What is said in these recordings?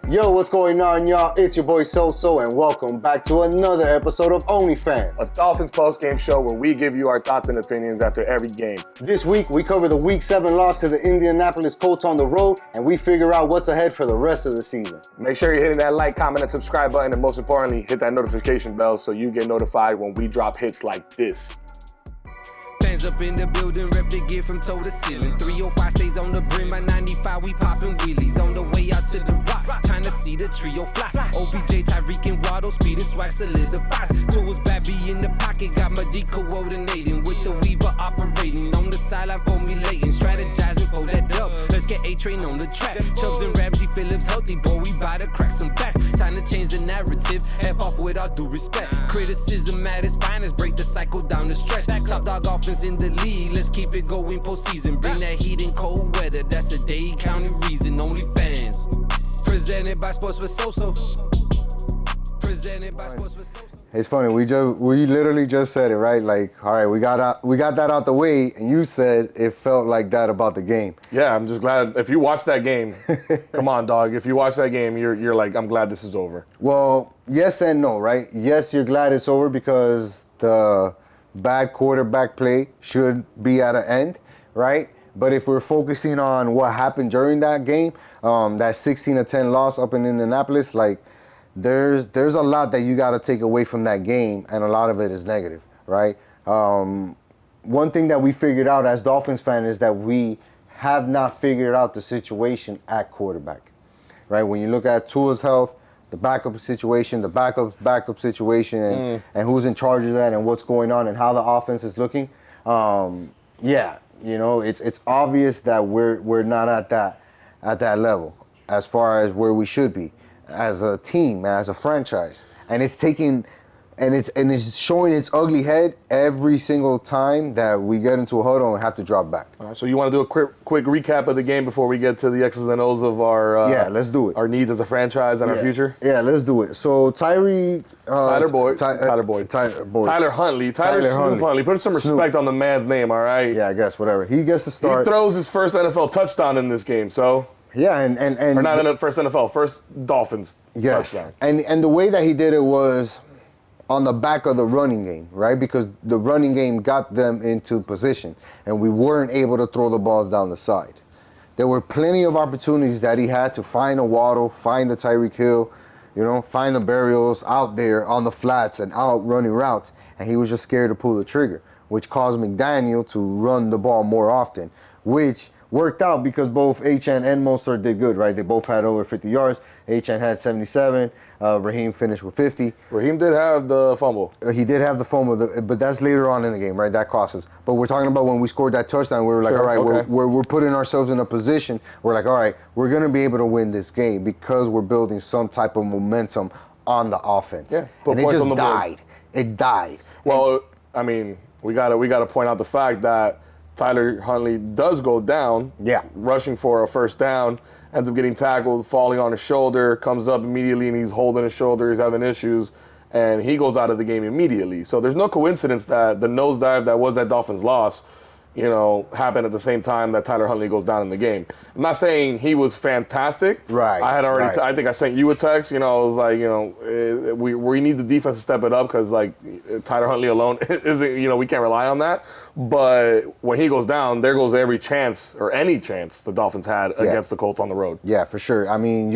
Yo, what's going on, y'all? It's your boy So-So, and welcome back to another episode of OnlyFans, a Dolphins post-game show where we give you our thoughts and opinions after every game. This week, we cover the Week 7 loss to the Indianapolis Colts on the road, and we figure out what's ahead for the rest of the season. Make sure you're hitting that like, comment, and subscribe button, and most importantly, hit that notification bell so you get notified when we drop hits like this. Fans up in the building, rep the gear from toe to ceiling. 305 stays on the brim, by 95 we popping wheelies. On the way out to the rock, time to see the trio fly. OBJ, Tyreek, and Waddle, speed and swag solidifies. Tools, Babby in the pocket, got my D coordinating. With the Weaver operating, on the sideline formulating. Strategizing for that dub, let's get A-Train on the track. Chubbs and Ramsey, Phillips healthy, boy, we bout to crack some backs. Time to change the narrative, F off with all due respect. Criticism at its finest, break the cycle down the stretch. Top dog offense in the league, let's keep it going postseason. Bring that heat in cold weather, that's a Dade County reason. OnlyFans, presented by Sports with So-So. Presented by Sports with So-So. It's funny, we literally just said it, right? Like, all right, we got that out the way, and you said it felt like that about the game. Yeah, I'm just glad. If you watch that game, come on, dog. If you watch that game, you're like, I'm glad this is over. Well, yes and no, right? Yes, you're glad it's over because the bad quarterback play should be at an end, right? But if we're focusing on what happened during that game, that 16-10 loss up in Indianapolis, like there's a lot that you got to take away from that game, and a lot of it is negative, right? One thing that we figured out as Dolphins fans is that we have not figured out the situation at quarterback, right? When you look at Tua's health, the backup situation, the backup situation, and who's in charge of that, and what's going on, and how the offense is looking. Yeah, you know, it's obvious that we're not at that level as far as where we should be as a team, as a franchise, and it's taking. And it's showing its ugly head every single time that we get into a huddle and have to drop back. All right, so you want to do a quick recap of the game before we get to the X's and O's of our let's do it. Our needs as a franchise and our future. Yeah, let's do it. So Tyler Huntley. Tyler Snoop Huntley. Put some respect on the man's name, all right? Yeah, I guess whatever. He gets to start. He throws his first NFL touchdown in this game, so. Yeah, and or not in the first NFL, first Dolphins touchdown. And the way that he did it was on the back of the running game, right? Because the running game got them into position, and we weren't able to throw the balls down the side. There were plenty of opportunities that he had to find a Waddle, find the Tyreek Hill, find the Burials out there on the flats and out running routes, and he was just scared to pull the trigger, which caused McDaniel to run the ball more often, which worked out because both Achane and Mostert did good, right? They both had over 50 yards. Achane had 77. Raheem finished with 50. Raheem did have the fumble. He did have the fumble, but that's later on in the game, right? That cost us. But we're talking about when we scored that touchdown, we were like, all right, okay. we're putting ourselves in a position. We're like, all right, we're going to be able to win this game because we're building some type of momentum on the offense. Yeah, and it just died. It died. Well, I mean, we gotta point out the fact that Tyler Huntley does go down, rushing for a first down, ends up getting tackled, falling on his shoulder, comes up immediately, and he's holding his shoulder, he's having issues, and he goes out of the game immediately. So there's no coincidence that the nosedive that was that Dolphins loss, happened at the same time that Tyler Huntley goes down in the game. I'm not saying he was fantastic. Right. I had already, I think I sent you a text, I was like, we need the defense to step it up because, like, Tyler Huntley alone isn't, we can't rely on that. But when he goes down, there goes every chance or any chance the Dolphins had against the Colts on the road. Yeah, for sure. I mean,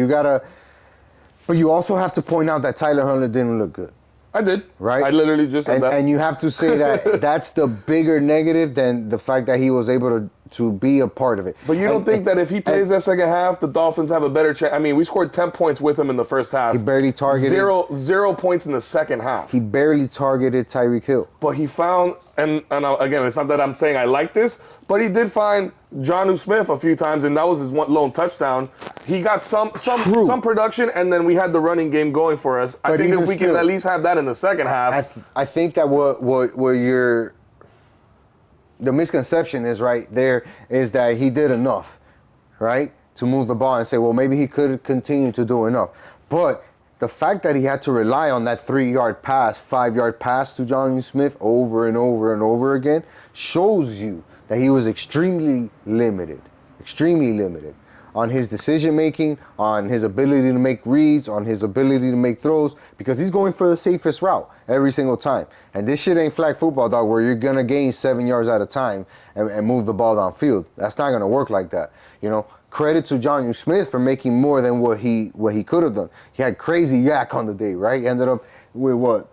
but you also have to point out that Tyler Huntley didn't look good. I did. Right? I literally just said that. And you have to say that that's the bigger negative than the fact that he was able to be a part of it. But you don't think that if he plays that second half, the Dolphins have a better chance? I mean, we scored 10 points with him in the first half. He barely targeted. Zero points in the second half. He barely targeted Tyreek Hill. But he found, and again, it's not that I'm saying I like this, but he did find Jonnu Smith a few times, and that was his one lone touchdown. He got some production, and then we had the running game going for us. I think if we can at least have that in the second half. I think that what the misconception is right there is that he did enough, right, to move the ball and say, well, maybe he could continue to do enough. But the fact that he had to rely on that 3-yard pass, 5-yard pass to Jonnu Smith over and over and over again shows you that he was extremely limited. on his decision making, on his ability to make reads, on his ability to make throws, because he's going for the safest route every single time. And this shit ain't flag football, dog, where you're gonna gain 7 yards at a time and move the ball downfield. That's not gonna work like that. You know, credit to Jonnu Smith for making more than what he could have done. He had crazy yak on the day, right? He ended up with what?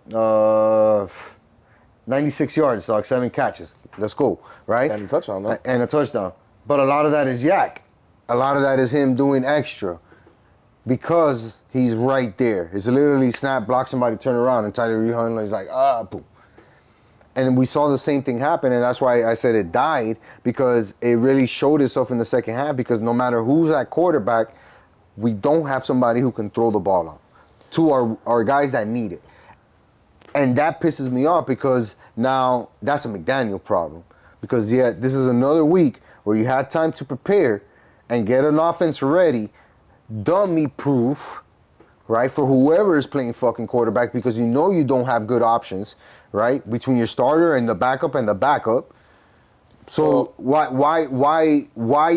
96 yards, dog, 7 catches. Let's go, right? And a touchdown, no? And a touchdown. But a lot of that is yak. A lot of that is him doing extra because he's right there. It's literally snap, block somebody, turn around, and Tyler Huntley is like, boom. And we saw the same thing happen, and that's why I said it died, because it really showed itself in the second half, because no matter who's at quarterback, we don't have somebody who can throw the ball out to our guys that need it. And that pisses me off, because now that's a McDaniel problem. Because, yeah, this is another week where you had time to prepare and get an offense ready, dummy-proof, right, for whoever is playing fucking quarterback, because you know you don't have good options, right, between your starter and the backup. So why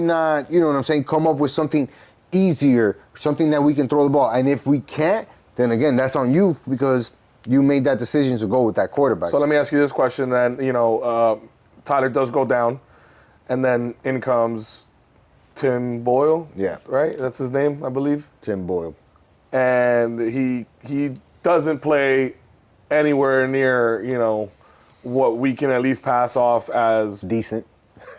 not, you know what I'm saying, come up with something easier, something that we can throw the ball. And if we can't, then again, that's on you, because you made that decision to go with that quarterback. So let me ask you this question then. You know, Tyler does go down, and then in comes Tim Boyle. Yeah. Right? That's his name, I believe. Tim Boyle. And he doesn't play anywhere near, you know, what we can at least pass off as decent,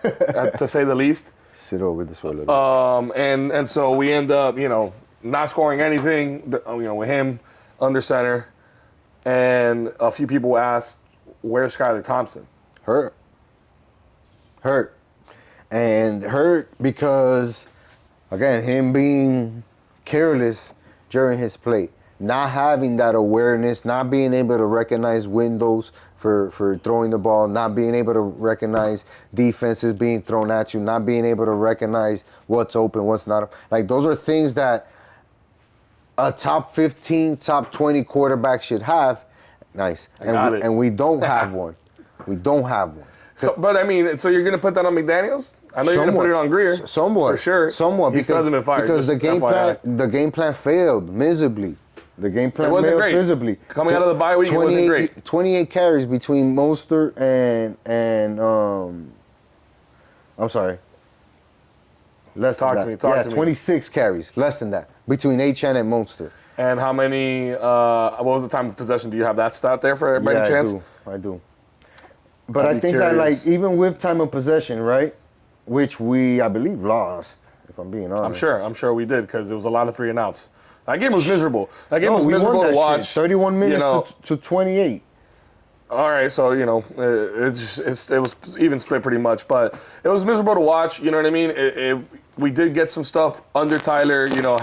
to say the least. Sit over this way a little bit. And so we end up, you know, not scoring anything, you know, with him under center. And a few people asked, where's Skylar Thompson? Hurt. And hurt because, again, him being careless during his play, not having that awareness, not being able to recognize windows for throwing the ball, not being able to recognize defenses being thrown at you, not being able to recognize what's open, what's not. Like, those are things that a top 15, top 20 quarterback should have. Nice. And we don't have one. We don't have one. So, but I mean, so you're going to put that on McDaniels? I know you're going to put it on Greer. Somewhat. For sure. Somewhat. He still hasn't been fired. Because the game plan failed miserably. The game plan failed miserably. Coming out of the bye week, it wasn't great. 28 carries between Mostert and I'm sorry. Less than that. Talk to me. 26 carries. Less than that. Between H.N. and Mostert. And how many, what was the time of possession? Do you have that stat there for everybody chance? I do. But I think that, like, even with time of possession, right, which we, I believe, lost, if I'm being honest. I'm sure we did, because it was a lot of 3 and outs. That game was miserable. That game was miserable to watch. 31 minutes to 28. All right, so, you know, it was even split pretty much, but it was miserable to watch, you know what I mean? We did get some stuff under Tyler, you know,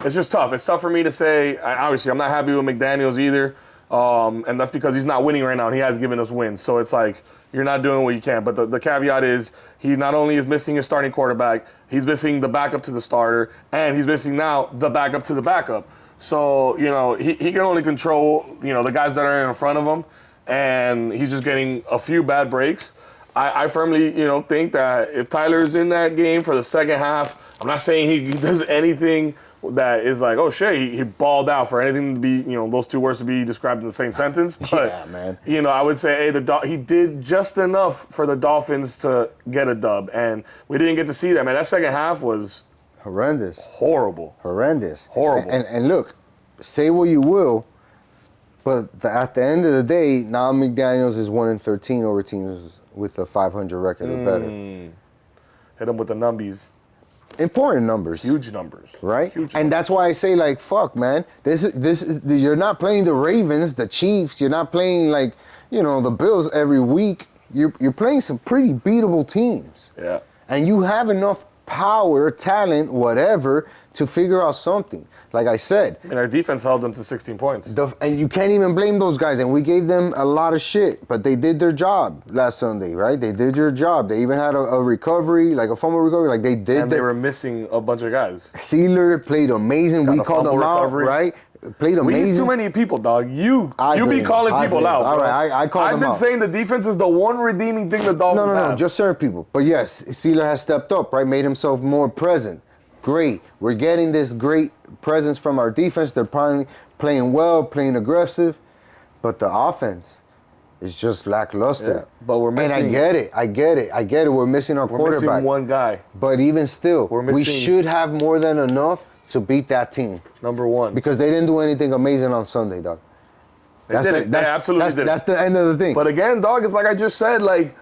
it's just tough. It's tough for me to say, obviously, I'm not happy with McDaniels either, and that's because he's not winning right now, and he has given us wins. So it's like, you're not doing what you can. But the caveat is, he not only is missing his starting quarterback, he's missing the backup to the starter, and he's missing now the backup to the backup. So, you know, he can only control, you know, the guys that are in front of him, and he's just getting a few bad breaks. I firmly, you know, think that if Tyler's in that game for the second half, I'm not saying he does anything that is like, oh shit, he balled out, for anything to be, you know, those 2 words to be described in the same sentence. But, yeah, man. You know, I would say, hey, he did just enough for the Dolphins to get a dub, and we didn't get to see that, man. That second half was horrendous. Horrible. Horrendous. Horrible. And look, say what you will, but at the end of the day, now McDaniels is 1-13 over teams with a 500 record or better. Hit him with the numbies. Important numbers. Huge numbers. Right? Huge and that's why I say, like, fuck, man. This is you're not playing the Ravens, the Chiefs. You're not playing, like, you know, the Bills every week. You're playing some pretty beatable teams. Yeah. And you have enough power, talent, whatever, to figure out something. Like I said. And our defense held them to 16 points. And you can't even blame those guys. And we gave them a lot of shit. But they did their job last Sunday, right? They did your job. They even had a recovery, like a fumble recovery. Like they did. And they were missing a bunch of guys. Sealer played amazing. We called them out, right? Played amazing. We use too many people, dog. You be calling people out. All right, I called them out. I've been saying the defense is the one redeeming thing the Dolphins have. No, just certain people. But yes, Sealer has stepped up, right? Made himself more present. great. We're getting this great presence from our defense. They're playing well, playing aggressive, but the offense is just lackluster. Yeah, but we're missing. And I get it. We're missing our quarterback. We're missing one guy. But even still, we should have more than enough to beat that team. Number one. Because they didn't do anything amazing on Sunday, dog. They absolutely did. That's the end of the thing. But again, dog, it's like I just said, like,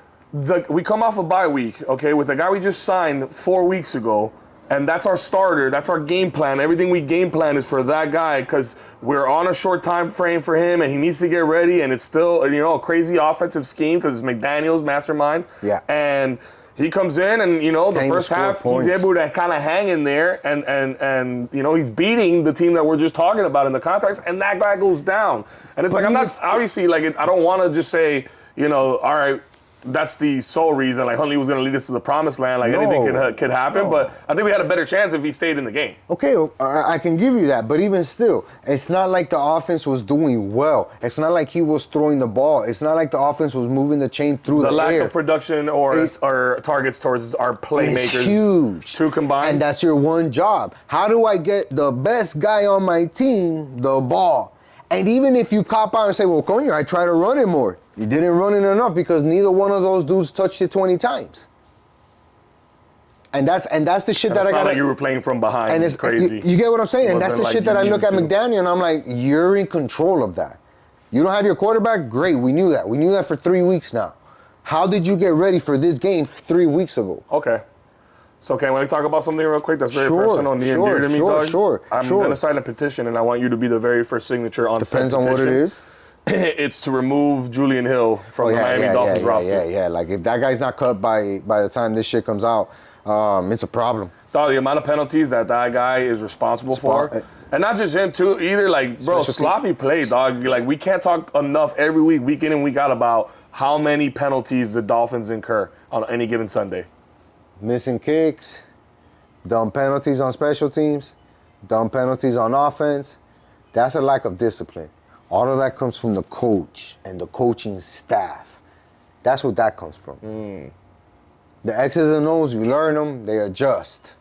we come off a bye week, okay, with the guy we just signed 4 weeks ago, and that's our starter, that's our game plan. Everything we game plan is for that guy because we're on a short time frame for him, and he needs to get ready, and it's still, a crazy offensive scheme because it's McDaniel's mastermind. Yeah. And he comes in, and, the first half, he's able to kind of hang in there, and he's beating the team that we're just talking about in the context, and that guy goes down. And it's I'm not, obviously, I don't want to just say, all right, that's the sole reason. Like, Huntley was going to lead us to the promised land. Like, anything could happen. No. But I think we had a better chance if he stayed in the game. Okay, I can give you that. But even still, it's not like the offense was doing well. It's not like he was throwing the ball. It's not like the offense was moving the chain through the air. The lack of production or targets towards our playmakers. It's huge. Two combined. And that's your one job. How do I get the best guy on my team the ball? And even if you cop out and say, well, Coño, I try to run it more. You didn't run it enough because neither one of those dudes touched it 20 times. And that's the shit that I got. Like you were playing from behind. And it's crazy. You get what I'm saying? And that's the shit that I look at McDaniel and I'm like, you're in control of that. You don't have your quarterback? Great, we knew that. We knew that for 3 weeks now. How did you get ready for this game 3 weeks ago? Okay. So can we talk about something real quick that's very personal, near and dear to me, dog? Sure. I'm going to sign a petition, and I want you to be the very first signature on said petition. Depends on what it is. It's to remove Julian Hill from the Miami Dolphins roster. Yeah. Like, if that guy's not cut by the time this shit comes out, it's a problem. Dog, the amount of penalties that guy is responsible for. And not just him, too, either. Like, bro, sloppy play, dog. Like, we can't talk enough every week, week in and week out, about how many penalties the Dolphins incur on any given Sunday. Missing kicks, dumb penalties on special teams, dumb penalties on offense. That's a lack of discipline. All of that comes from the coach and the coaching staff. That's what that comes from. The X's and O's, you learn them, they adjust.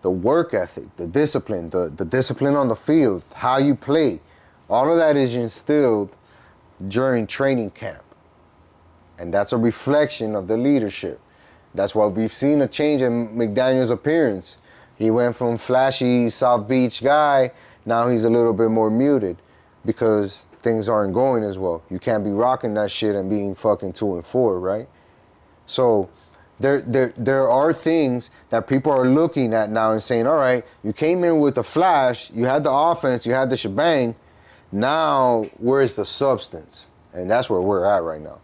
The work ethic, the discipline, the discipline on the field, how you play, all of that is instilled during training camp. And that's a reflection of the leadership. That's why we've seen a change in McDaniel's appearance. He went from flashy South Beach guy, now he's a little bit more muted because things aren't going as well. You can't be rocking that shit and being fucking 2-4, right? So there are things that people are looking at now and saying, all right, you came in with the flash, you had the offense, you had the shebang, now where's the substance? And that's where we're at right now.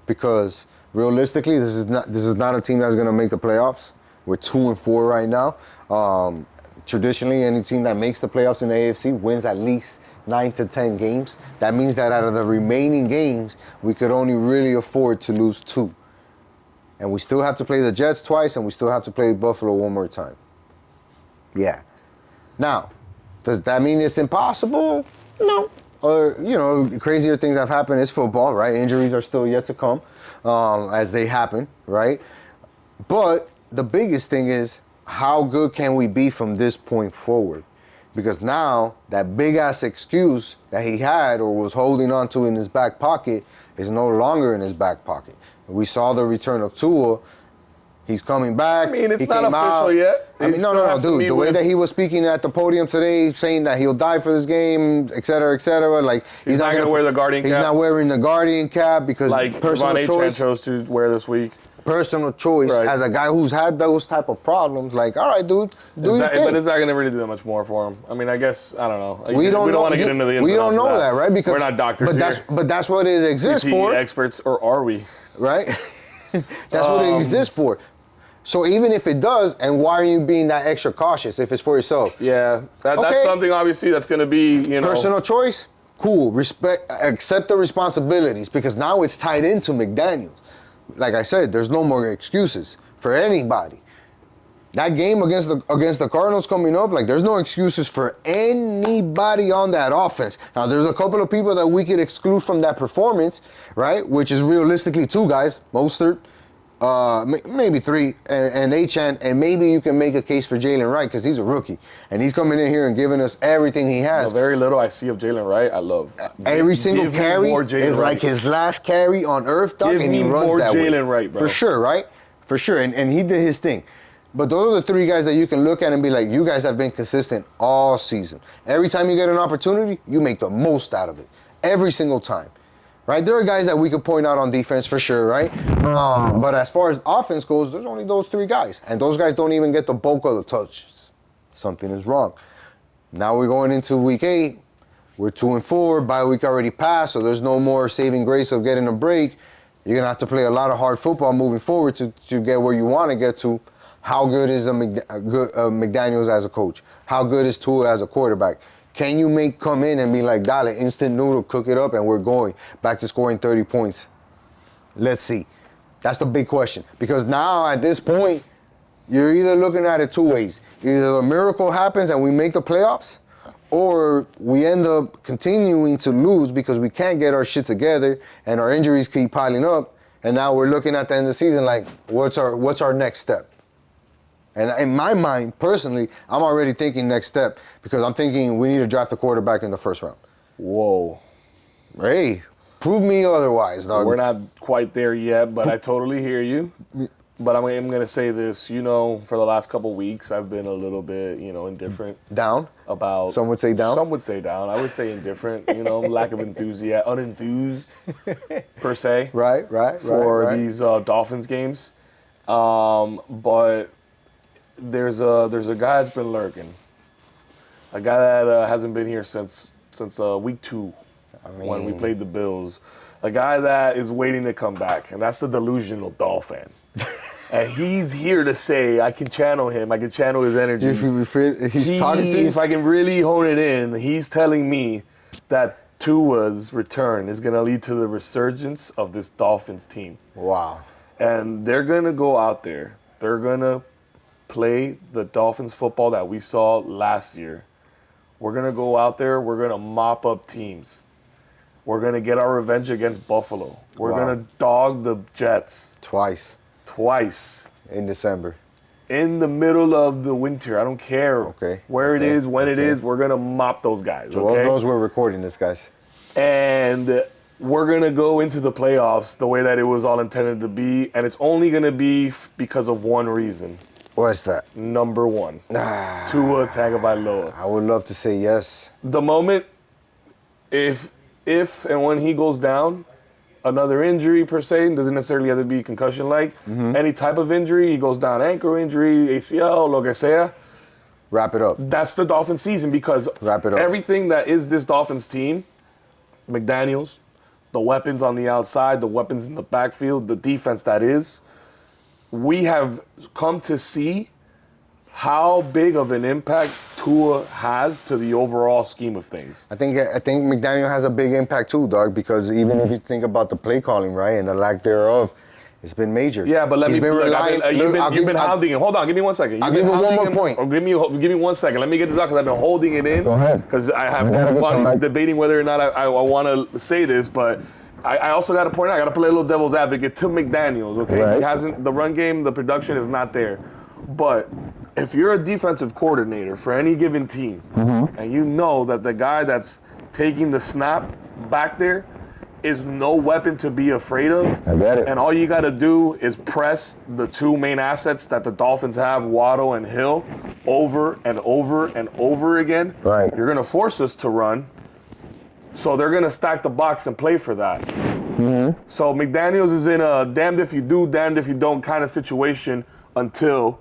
Because realistically, this is not a team that's going to make the playoffs. We're 2-4 right now. Traditionally, any team that makes the playoffs in the AFC wins at least 9 to 10 games. That means that out of the remaining games, we could only really afford to lose 2. And we still have to play the Jets twice, and we still have to play Buffalo one more time. Yeah. Now, does that mean it's impossible? No. Or, crazier things have happened. It's football, right? Injuries are still yet to come. As they happen, right? But the biggest thing is, how good can we be from this point forward? Because now, that big-ass excuse that he had or was holding on to in his back pocket is no longer in his back pocket. We saw the return of Tua. He's coming back. I mean, it's not official yet. No, dude. The way that he was speaking at the podium today, saying that he'll die for this game, et cetera, like he's not going to wear the Guardian cap. He's not wearing the Guardian cap because personal choice. Chose to wear this week. Personal choice, right. As a guy who's had those type of problems, like, all right, dude, do your thing. But it's not going to really do that much more for him. I mean, I guess, I don't know. We don't want to get into the ins We don't know that, right? Because we're not doctors but that's what it exists for. Experts, or are we? Right? That's what it exists for. So even if it does, and why are you being that extra cautious if it's for yourself? Yeah, that's something obviously that's going to be, Personal choice, cool. Accept the responsibilities because now it's tied into McDaniel. Like I said, there's no more excuses for anybody. That game against the Cardinals coming up, like there's no excuses for anybody on that offense. Now there's a couple of people that we could exclude from that performance, right? Which is realistically 2 guys, Mostert maybe 3, and Achane, and maybe you can make a case for Jalen Wright because he's a rookie and he's coming in here and giving us everything he has. The very little I see of Jalen Wright, I love. Every single carry is like his last carry on earth, dog, and he runs that way. Jalen Wright, bro. For sure, right? For sure, and he did his thing. But those are the 3 guys that you can look at and be like, you guys have been consistent all season. Every time you get an opportunity, you make the most out of it. Every single time. Right? There are guys that we could point out on defense for sure, right? But as far as offense goes, there's only those 3 guys. And those guys don't even get the bulk of the touches. Something is wrong. Now we're going into week 8. We're 2-4. Bye week already passed, so there's no more saving grace of getting a break. You're going to have to play a lot of hard football moving forward to get where you want to get to. How good is McDaniels as a coach? How good is Tua as a quarterback? Can you come in and be like, dale, instant noodle, cook it up, and we're going back to scoring 30 points? Let's see. That's the big question. Because now, at this point, you're either looking at it 2 ways. Either a miracle happens and we make the playoffs, or we end up continuing to lose because we can't get our shit together and our injuries keep piling up, and now we're looking at the end of the season like, what's our next step? And in my mind, personally, I'm already thinking next step because I'm thinking we need to draft a quarterback in the first round. Whoa. Hey, prove me otherwise, dog. We're not quite there yet, but I totally hear you. But I'm going to say this, for the last couple weeks, I've been a little bit, indifferent. Down? About. Some would say down? Some would say down. I would say indifferent, lack of enthusiasm, unenthused, per se. Right. For these Dolphins games. But there's a guy that's been lurking. A guy that hasn't been here since week 2 when we played the Bills. A guy that is waiting to come back, and that's the delusional Dolphin. And he's here to say, I can channel him. I can channel his energy. He's talking to you? If I can really hone it in, he's telling me that Tua's return is going to lead to the resurgence of this Dolphins team. Wow. And they're going to go out there. They're going to play the Dolphins football that we saw last year. We're going to go out there. We're going to mop up teams. We're going to get our revenge against Buffalo. We're going to dog the Jets. Twice. In December. In the middle of the winter. I don't care where it is, when it is. We're going to mop those guys. Joel knows we're recording this, guys. And we're going to go into the playoffs the way that it was all intended to be. And it's only going to be because of one reason. What's that? Number 1. Tua Tagovailoa. I would love to say yes. The moment, if and when he goes down, another injury per se, doesn't necessarily have to be concussion-like. Mm-hmm. Any type of injury, he goes down, ankle injury, ACL, lo que sea. Wrap it up. That's the Dolphins season because everything that is this Dolphins team, McDaniels, the weapons on the outside, the weapons in the backfield, the defense that is, we have come to see how big of an impact Tua has to the overall scheme of things. I think McDaniel has a big impact too, dog, because even if you think about the play calling, right, and the lack thereof, it's been major. Yeah, but you've been hounding him. Hold on, give me 1 second. I'll give you one more point. Or give me 1 second. Let me get this out because I've been holding it in. Go ahead. Because I'm debating whether or not I want to say this, but I also got to point out, I got to play a little devil's advocate to McDaniels, okay? Right. The run game, the production is not there. But if you're a defensive coordinator for any given team, and you know that the guy that's taking the snap back there is no weapon to be afraid of, I get it. And all you got to do is press the 2 main assets that the Dolphins have, Waddle and Hill, over and over and over again, right. You're going to force us to run. So they're going to stack the box and play for that. Mm-hmm. So McDaniels is in a damned if you do, damned if you don't kind of situation until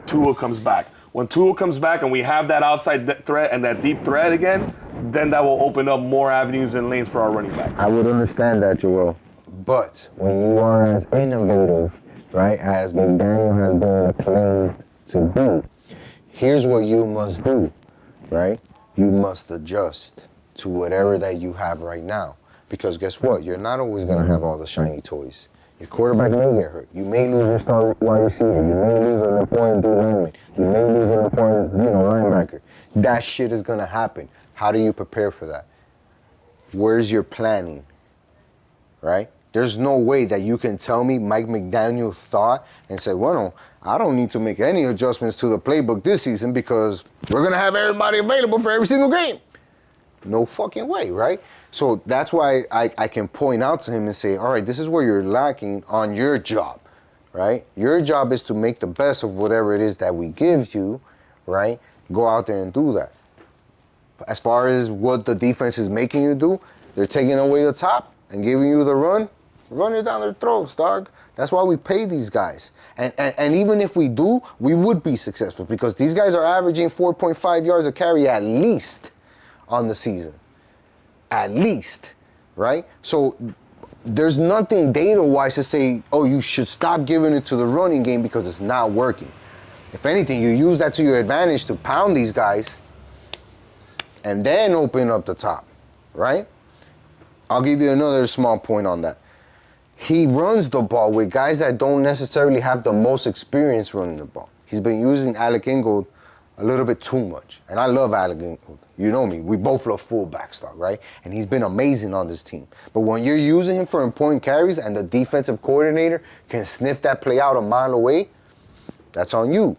Tua comes back. When Tua comes back and we have that outside threat and that deep threat again, then that will open up more avenues and lanes for our running backs. I would understand that, Joel. But when you are as innovative, right, as McDaniel has been acclaimed to be, here's what you must do, right? You must adjust to whatever that you have right now. Because guess what? You're not always going to have all the shiny toys. Your quarterback may get hurt. You may lose your star wide receiver. You may lose an important D lineman. You may lose an important, linebacker. That shit is going to happen. How do you prepare for that? Where's your planning? Right? There's no way that you can tell me Mike McDaniel thought and said, well, no, I don't need to make any adjustments to the playbook this season because we're going to have everybody available for every single game. No fucking way, right? So that's why I can point out to him and say, all right, this is where you're lacking on your job, right? Your job is to make the best of whatever it is that we give you, right? Go out there and do that. As far as what the defense is making you do, they're taking away the top and giving you the run it down their throats, dog. That's why we pay these guys. And even if we do, we would be successful because these guys are averaging 4.5 yards a carry at least on the season. At least, right? So there's nothing data-wise to say, oh, you should stop giving it to the running game because it's not working. If anything, you use that to your advantage to pound these guys and then open up the top, right? I'll give you another small point on that. He runs the ball with guys that don't necessarily have the most experience running the ball. He's been using Alec Ingold a little bit too much. And I love Alec Ingold. You know me. We both love fullbacks, dog, right? And he's been amazing on this team. But when you're using him for important carries and the defensive coordinator can sniff that play out a mile away, that's on you.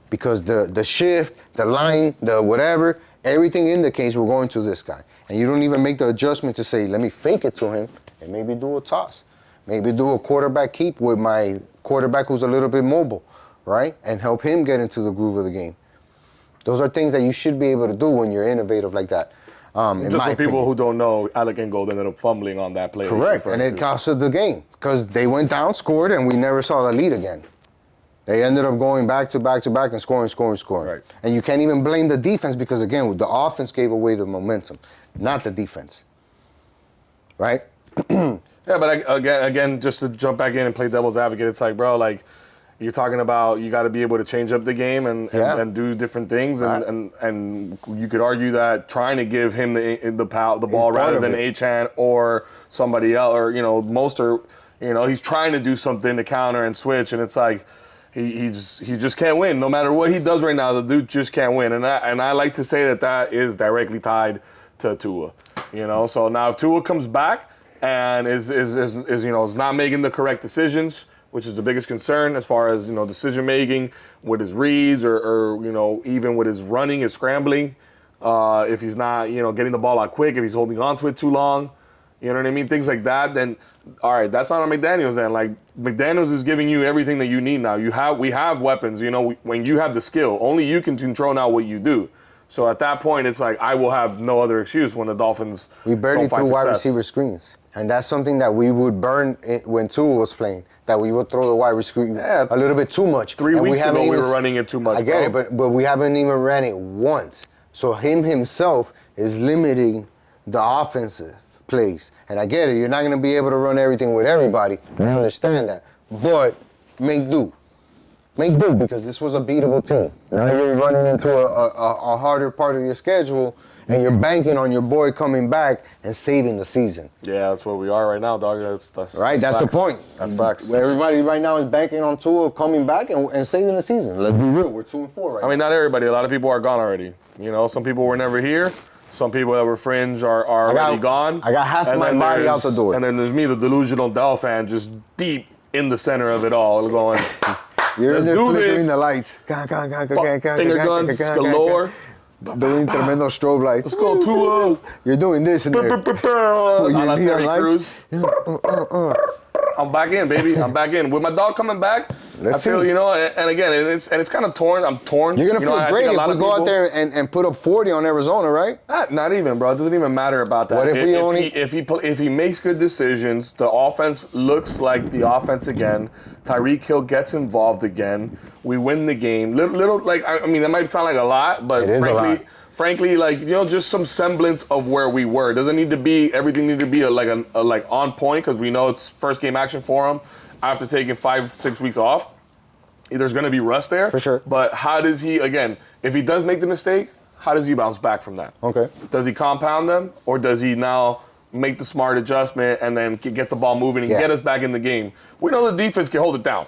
Because the shift, the line, the whatever, everything indicates we're going to this guy. And you don't even make the adjustment to say, let me fake it to him and maybe do a toss. Maybe do a quarterback keep with my quarterback who's a little bit mobile, right? And help him get into the groove of the game. Those are things that you should be able to do when you're innovative like that. Just for people who don't know, Alec Ingold ended up fumbling on that play. Correct, and it cost us the game because they went down, scored, and we never saw the lead again. They ended up going back to back to back and scoring. Right. And you can't even blame the defense because, again, the offense gave away the momentum, not the defense. Right? Yeah, but again, just to jump back in and play devil's advocate, it's like, bro, like, you're talking about you got to be able to change up the game and do different things, and you could argue that trying to give him the ball rather than Achane or somebody else, or Mostert, he's trying to do something to counter and switch, and it's like he just can't win. No matter what he does right now, the dude just can't win, and I like to say that is directly tied to Tua, So now if Tua comes back and is not making the correct decisions, which is the biggest concern as far as, decision making with his reads or even with his running, his scrambling. If he's not, getting the ball out quick, if he's holding on to it too long, you know what I mean? Things like that, then, all right, that's not on McDaniels then. Like, McDaniels is giving you everything that you need now. We have weapons, when you have the skill, only you can control now what you do. So at that point, it's like, I will have no other excuse when the Dolphins We barely don't find threw wide success. receiver screens. And that's something that we would burn when Tua was playing. That we would throw the wide receiver a little bit too much. 3 weeks ago, we were running it too much. I get it, but we haven't even ran it once. So him himself is limiting the offensive plays. And I get it. You're not going to be able to run everything with everybody. I understand that. But make do. Make do, because this was a beatable team. Now you're running into a harder part of your schedule, and you're banking on your boy coming back and saving the season. Yeah, that's where we are right now, dog. That's right. That's the point. That's facts. Everybody right now is banking on Tua coming back and saving the season. Let's be real. We're 2-4 right now. I mean, not everybody. A lot of people are gone already. Some people were never here. Some people that were fringe are already gone. I got half my body out the door. And then there's me, the delusional Dell fan, just deep in the center of it all, going, You're let's in there do flickering this. the lights. Finger guns galore. Doing tremendo strobe lights. Let's go to You're doing this in there. With your neon lights. I'm back in, baby. I'm back in. With my dog coming back, I feel, and again, it's kind of torn. I'm torn. You're going to feel great if we go out there and put up 40 on Arizona, right? Not even, bro. It doesn't even matter about that. What if if he makes good decisions, the offense looks like the offense again. Tyreek Hill gets involved again. We win the game. Little that might sound like a lot, but frankly, just some semblance of where we were. It doesn't need to be, everything need to be like on point, because we know it's first game action for him after taking 5-6 weeks off. There's going to be rust there. For sure. But how does he, again, if he does make the mistake, how does he bounce back from that? Okay. Does he compound them, or does he now make the smart adjustment and then get the ball moving and get us back in the game? We know the defense can hold it down.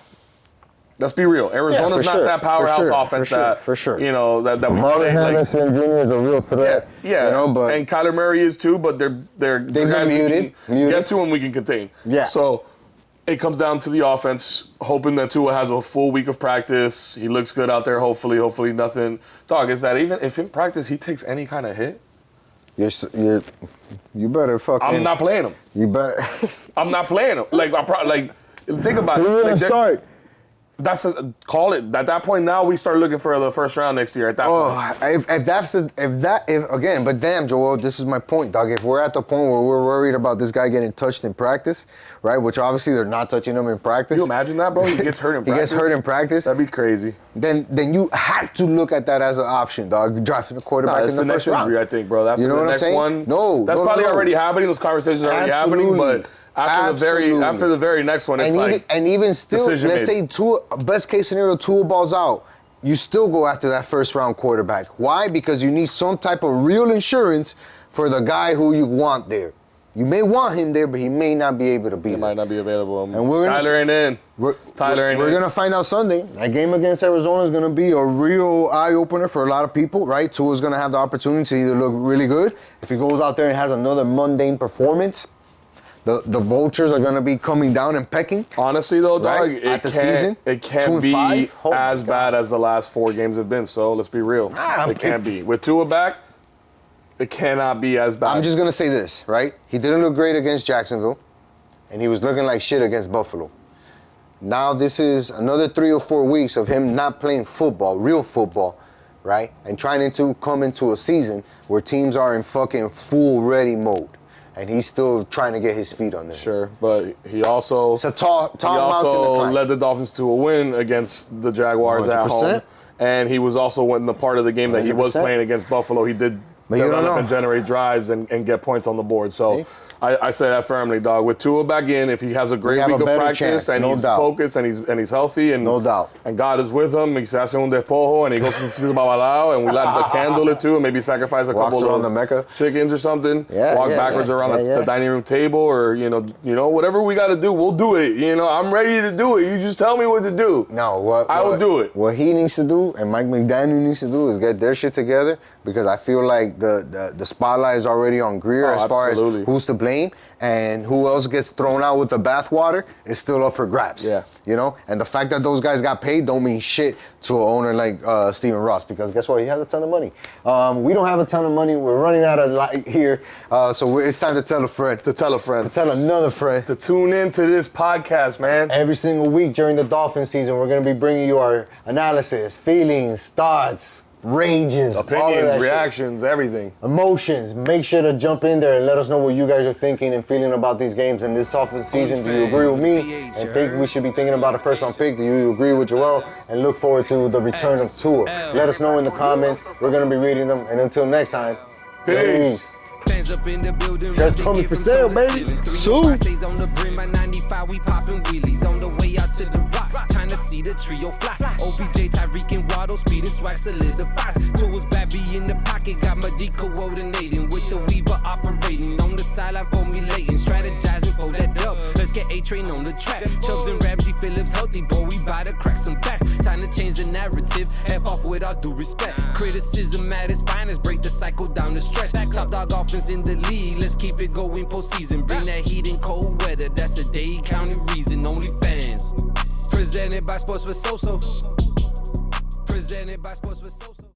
Let's be real. Arizona's not that powerhouse offense you know, that Marvin Harrison Jr. is a real threat. Yeah, you know, but and Kyler Murray is too, but they've been muted. Get to and we can contain. Yeah. So it comes down to the offense, hoping that Tua has a full week of practice. He looks good out there, hopefully nothing. Dog, is that even if in practice he takes any kind of hit? You better fucking. I'm not playing him. You better. I'm not playing him. Like think about it. Who you gonna start? Call it. At that point now, we start looking for the first round next year. At that point. Again, but damn, Joel, this is my point, dog. If we're at the point where we're worried about this guy getting touched in practice, right? Which obviously they're not touching him in practice. Can you imagine that, bro? He gets hurt in practice. He gets hurt in practice. That'd be crazy. Then you have to look at that as an option, dog. Drafting a quarterback in the first round. Injury, I think, bro. After you know the what I'm next saying? one, that's probably already happening. Those conversations are already happening, but. After the very next one, and even still, let's say best case scenario, Tua balls out. You still go after that first round quarterback. Why? Because you need some type of real insurance for the guy who you want there. You may want him there, but he may not be able to be there. He might not be available. And Tyler ain't in. We're gonna find out Sunday. That game against Arizona is gonna be a real eye opener for a lot of people, right? Tua's gonna have the opportunity to either look really good. If he goes out there and has another mundane performance, the vultures are going to be coming down and pecking. Honestly, though, dog, right? It can't be as bad as the last 4 games have been. So let's be real. It can't be. With Tua back, it cannot be as bad. I'm just going to say this, right? He didn't look great against Jacksonville, and he was looking like shit against Buffalo. Now this is another 3 or 4 weeks of him not playing football, real football, right? And trying to come into a season where teams are in fucking full ready mode. And he's still trying to get his feet on there. Sure, but he also it's a tall mountain to climb. Led the Dolphins to a win against the Jaguars 100%. At home, and he was also in the part of the game that 100%. He was playing against Buffalo. He did develop and generate drives and get points on the board. So I say that firmly, dog. With Tua back in, if he has a great week of practice and he's focused and he's healthy and no doubt, and God is with him, he se hace un despojo and he goes to the babalao and we light the candle or two and maybe sacrifice a couple of chickens or something. Walk backwards around the dining room table or you know whatever we got to do, we'll do it. You know, I'm ready to do it. You just tell me what to do. I will do it. What he needs to do and Mike McDaniel needs to do is get their shit together because I feel like the spotlight is already on Greer as far as who's to blame. And who else gets thrown out with the bathwater is still up for grabs. Yeah. You know? And the fact that those guys got paid don't mean shit to an owner like Stephen Ross because guess what? He has a ton of money. We don't have a ton of money. We're running out of light here. So it's time to tell a friend. To tell a friend. To tell another friend. To tune in to this podcast, man. Every single week during the Dolphin season, we're going to be bringing you our analysis, feelings, thoughts, rages, opinions, reactions, everything. Emotions. Make sure to jump in there and let us know what you guys are thinking and feeling about these games in this off season. Do you agree with me and think we should be thinking about a first round pick? Do you agree with Joel and look forward to the return of Tua? Let us know in the comments. We're going to be reading them. And until next time, peace. Fans up in the building, that's coming for sale, baby. Soon. Stays on the brim by 95, we popping wheelies on the way out to the rock. Time to see the trio fly. OBJ, Tyreek, and Waddle, speed and swag solidifies. Tua's Babby in the pocket, got Madi coordinating with the Weaver operating on the sideline, formulating, strategizing for that dub. Let's get A-Train on the track. Chubbs and Ramsey, Phillips healthy, boy, we bout to crack some backs. Time to change the narrative, F off with all due respect. Criticism at its finest, break the cycle down the stretch. Top dog offense in the league, let's keep it going postseason. Bring that heat in cold weather, that's a Dade County reason. OnlyFans, presented by Sports with Soso. Presented by Sports with Soso.